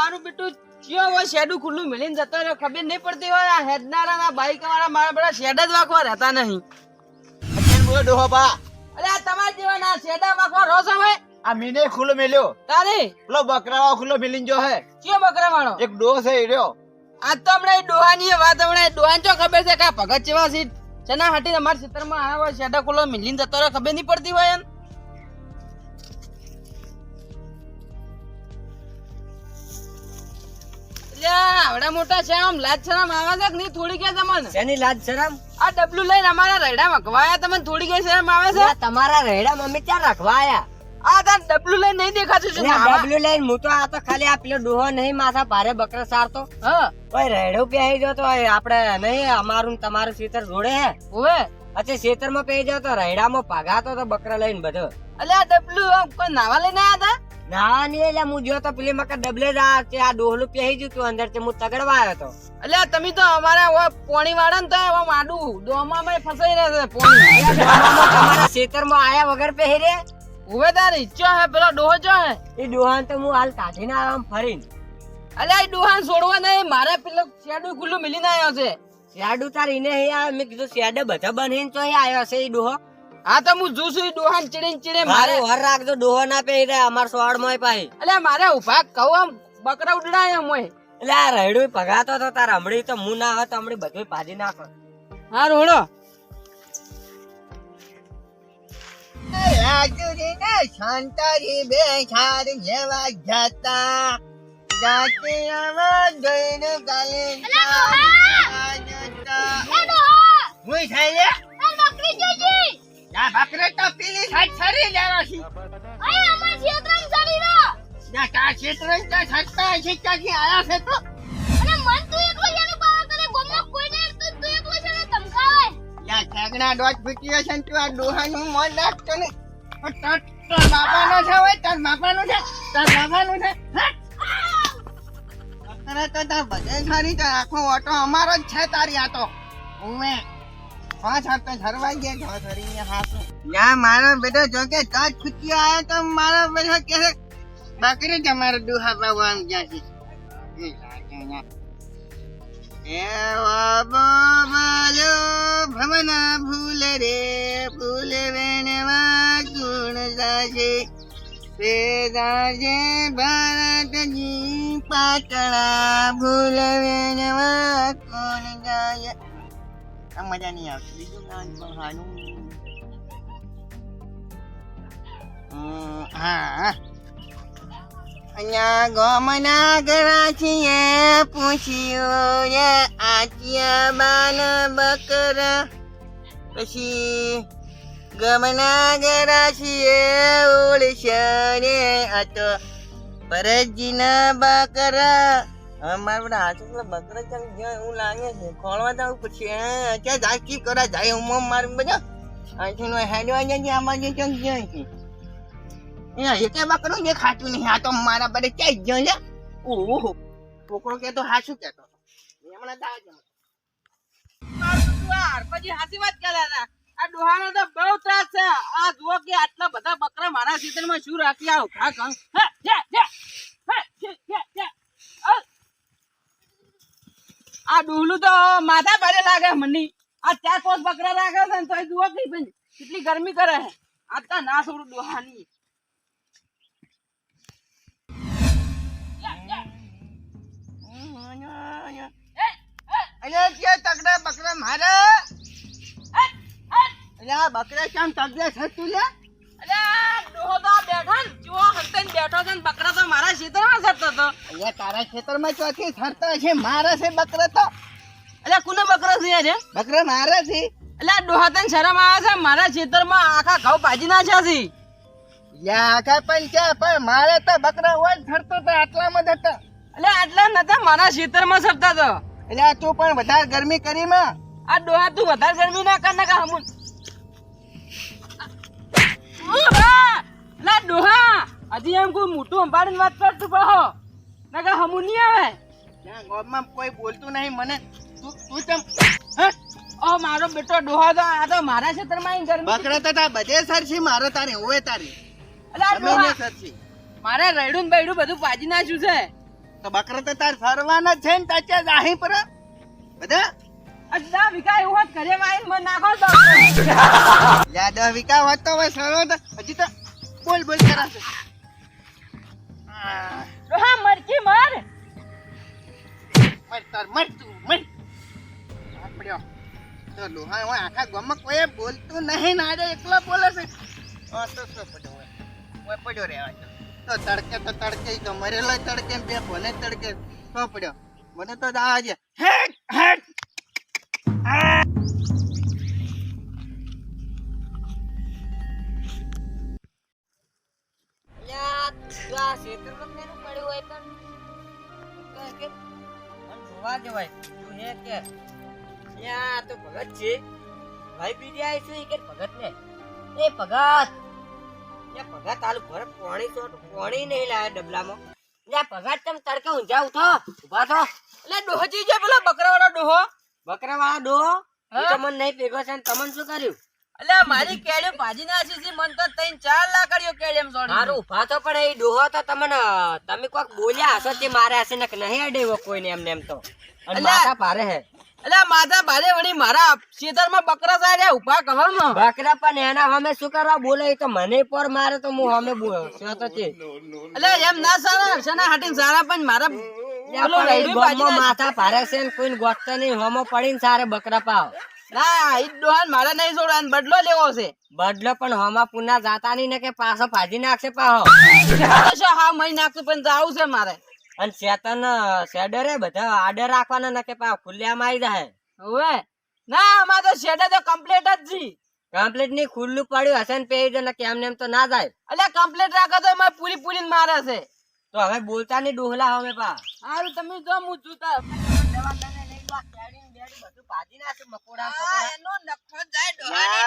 મારું બેટું ચિયો હોય શેડું ખુલ્લું મેલીને જતો રહ્યો ખબર નહીં પડતી હોય આ હેડનારા ના બાઈક વાળા મારા બધા શેડ જ વાગવા રહેતા નહીં અત્યારે બોલો ડોહો બા અરે આ તમારા જેવા ના શેડા વાગવા રોસો હોય આ મીને ખુલ્લો મેલ્યો તારે પેલો બકરાવા ખુલ્લો મેલીને જો હે ચિયો બકરા વાળો એક ડોહ છે એ રહ્યો આ તો હમણાં ડોહાની વાત હમણાં ડોહાન ચો ખબર છે કે આ ભગત જેવા છે શેના હાટી અમારા ક્ષેત્રમાં આવ્યા હોય શેડા ખુલ્લો મેલીને જતો રહ્યો ખબર નહીં પડતી હોય એમ આવડા મોટા છે આમ લાજ શરમ આવે છે કે નહીં થોડી કે તમને શેની લાજ શરમ? આ ડબલું લઈને અમારા રેડા મકવાયા તમને થોડી કે શરમ આવે છે આ તમારા રેડા મમ્મી ક્યાં રખવાયા? આ તાર ડબલું લઈને નહીં દેખાતું છે ડબલું લઈને હું તો આ તો ખાલી આ પેલો ડોહો નહીં માથા ભારે બકરા સારતો. હા ઓય રેડો પહેરી ગયો તો આપણે નહીં અમારું ને તમારું ખેતર જોડે હે. ઓવે અચ્છા ખેતરમાં પહેરી જાવ તો રેડામાં પગાતો તો બકરા લઈને બધો. અલે આ ડબલું આમ કોઈ નાવા લઈને આયા હતા ના નહીં એટલે હું જો તો પેલી મકા ડબલે જ આ ડોહલું પહેરી ગયું તું અંદર હું તગડવા આવ્યો તો. અલે તમે તો અમારા પોણી વાળા ને તો આમ આડું ડોમામાં ફસાઈ રહે છે પોણી તમારા ખેતરમાં આયા વગર પહેરે. ઓવે તારી ઈચ્છો હે પેલો ડોહો ચો હે એ ડોહાન તો હું હાલ કાઢીને આવ્યો આમ ફરીને. અલે આ ડોહાન છોડવા નહીં મારે પેલો શેડું ખુલ્લું મિલીને આવ્યો છે શેડું તાર એને મેં કીધું શેડે બધા બનીને તો આવ્યો છે એ ડોહો. હા તો હું જોઉં છું ઈ ડોહાન ચીડીને મારે મારે વર રાખજો ડોહો ના પહેરે અમાર સોળ માં પાઈ. અલે મારે ઉભા કહું આમ બકરા ઉડાય એમ હોય એટલે આ રૈડું પગાતો તો તાર હમણી તો હું ના હોત હમણી બધું ભાજી નાખો. હા રોડો શાંતાજી બે છાર જેવા જતા જાતે આવા જોઈને કાલે હું થાય યા બકરે તો પેલી સાઈડ સરી લેવા છે યા તા ક્ષેત્રન તા સત્તા છે ક્યાંથી આયા છે તો યા ઠેગણા દોટ ફૂટ્યો છે ને તું આ ડોહાનું મન નાખતો ને તાર બાપાનો છે હોય તાર બાપાનો છે બકરે તો તાર બધે સારી તો આખો ઓટો અમારો જ છે તારી આ તો ઉમે પાંચ હાથ તો ઝરવાઈ ગયા જો ધરીને હાથ યા મારો બેટો જો કે દોટ ફૂટ્યો આયો તો મારો બેટો કે બકરી તમારો ડોહા બાબુ આમ ગયા છે એ બાબા ભવના ભૂલ રે ભૂલ વેણવા ગુણ જાજે તે જાજે ભારતજી પાટણા ભૂલ વેણવા ગુણ જાય આ મજા નહીં આવતી બીજું ગાન બહાનું હા અહીંયા ગોમના ગરાચીએ પૂછ્યું રે આટિયા બાન બકરા પછી ગમના ગરાચીએ ઓળશે રે આ તો ભરતજીના બકરા અમારે બધા હાથું બકરા ચાલ જ્યાં એવું લાગે છે ખોળવા જવું પછી ક્યાં જાય કી કરા જાય હું મારું બધા અહીંથી હેડવા જાય આમાં જે ક્યાંક જાય છે એકે બકરું જે ખાતું નહીં આ તો મારા બધે ક્યાંય ગયો છે ઓહો છોકરો કેતો હાચું કેતો હમણાં દાજ પછી હાચી વાત કરે આ ડોહાનો તો બહુ ત્રાસ છે આ જુઓ કે આટલા બધા બકરા મારા ખેતરમાં શું રાખી આવ આ ડોહલું તો માથા ભારે લાગે મને આ 4-5 બકરા રાખે છે ને તો જુઓ કે કેટલી ગરમી કરે છે આ તો ના છોડું ડોહાની અલ્યા કે તગડા બકરા મારે અલ્યા બકરા કેમ તગડે છે તું લે અલ્યા ડોહો તો બેઠો ને જુઓ હંતન બેઠો છે ને બકરા તો મારા ખેતરમાં સરતો હતો અલ્યા તારા ખેતરમાં ચોથી સરતા છે મારે છે બકરા તો અલ્યા કોને બકરા છે રે બકરા મારે છે અલ્યા ડોહા તને શરમ આવે છે મારા ખેતરમાં આખા ઘઉં ભાજી નાખ્યા છે યા આખા પણ છે પણ મારે તો બકરા હોય સરતો તો આટલામાં જ હતા અલ્યા આટલા નતા મારા ખેતરમાં સરતા તો એટલે તું પણ વધારે ગરમી કરી માં આ ડોહા તું વધારે ગરમી ના કર નાખા હમુન લા ડોહા હજી એમ કોઈ મોટું અંબાડીને વાત કરતું કહો નાખા હમુન નહીં આવે ત્યાં ગામમાં કોઈ બોલતું નહીં મને તું તેમ ઓ મારો બેટો ડોહા તો આ તો મારા ખેતરમાં આવીને ગરમી બકરા તો તાર બધે સર છે મારે તારે હોવે તારી અલ્યા જમીને ડોહા સર છે મારે રૈડું ને બૈડું બધું પાજી નાખ્યું છે તો બકરા તો તાર ફરવાના જ છે ને તાચા જાહી પર બધા અડધા વીઘા એવું હોત ઘરે વાઈને મને નાખો તો યાદ વિકા હોત તો હવે સરવા તો હજી તો બોલ બોલ કરાશે ડોહા મરકી માર મર તાર મર તું મર આ પડ્યો તો લોહા હોય આખા ગામમાં કોઈ બોલતું નહીં ના રે એકલો બોલે છે તો શું પડ્યો હોય પડ્યો રહેવા તો તડકે તો મરેલો તડકે ને બે ભલે તડકે તો પડ્યો મને તો આજે હેટ હેટ જોવા જવાય તું હે કે યા તો ભગત છે ભાઈ બીજી આવી છું કે ભગત ને એ ભગત ભગત આલુ ભર પાણી તો પાણી નહીં લાવે ડબલામાં ભગત તમે તડકે ઊંઝા ઉઠો ઉભા થો એટલે ડોહજી જે પેલો બકરાવાળો ડોહો બકરા વાળા ડોહો તમને નહીં ભેગો છે ને તમને શું કર્યું એટલે મારી કેડે ભાજી નાસી છે મન તો 3-4 લાકડીઓ કેડેમ સોડી મારું ઉભા તો પણ એ ડોહો તો તમને તમે કોક બોલ્યા હશો તે મારે હશે ને નહીં અડેવો કોઈને એમને એમ તો અને અલ્યા. માથા ભારે હે એટલે માથા ભારે વળી મારા ખેતરમાં બકરા સાર્યા ઉભા કહો ને બકરા પણ એના અમે શું કરવા બોલે એ તો મને પર મારે તો હું અમે બોલ્યો તો છે એટલે એમ ના સારા હર્ષના હાટીને સારા પણ મારા પેલો રૈડી ભાજી નાસી. માથા ભારે છે ને કોઈને ગોઠતા નહીં હોમો પડીને સારે બકરા પાવ ના ઈ ડોહાન મારે નહીં છોડવાનો બદલો લેવો છે બદલો પણ હોમા પુના જાતા નહીં ને કે પાછો ભાજી નાખશે પાહો શું હા મહી નાખતું પણ જાવું છે મારે અને શેતન શેડરે બધા આડર રાખવાના ને કે પાછો ખુલ્લામાં આવી જાય હવે ના અમાર તો શેડે તો કમ્પ્લીટ જ છે કમ્પ્લીટ ની ખુલ્લું પડ્યું હશે ને પેઈ ને કેમ નેમ તો ના જાય એટલે કમ્પ્લીટ રાખો તો એમાં પૂરી પૂરી મારે છે તો હવે બોલતા નહીં ડોહલા હવે પા સારું તમે જો હું જૂતા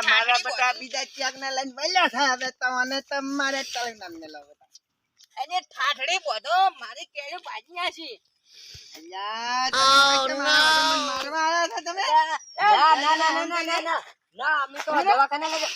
મારા બધા બીજા ચાક ના લઈને મળ્યા છે હવે તમને તમારે તળી નામ ને લાવો એને ઠાઠડી બધો મારી કેડી ભાજી નાસી મારવા આવ્યા છો તમે ના અમે તો દવાખાને લઈ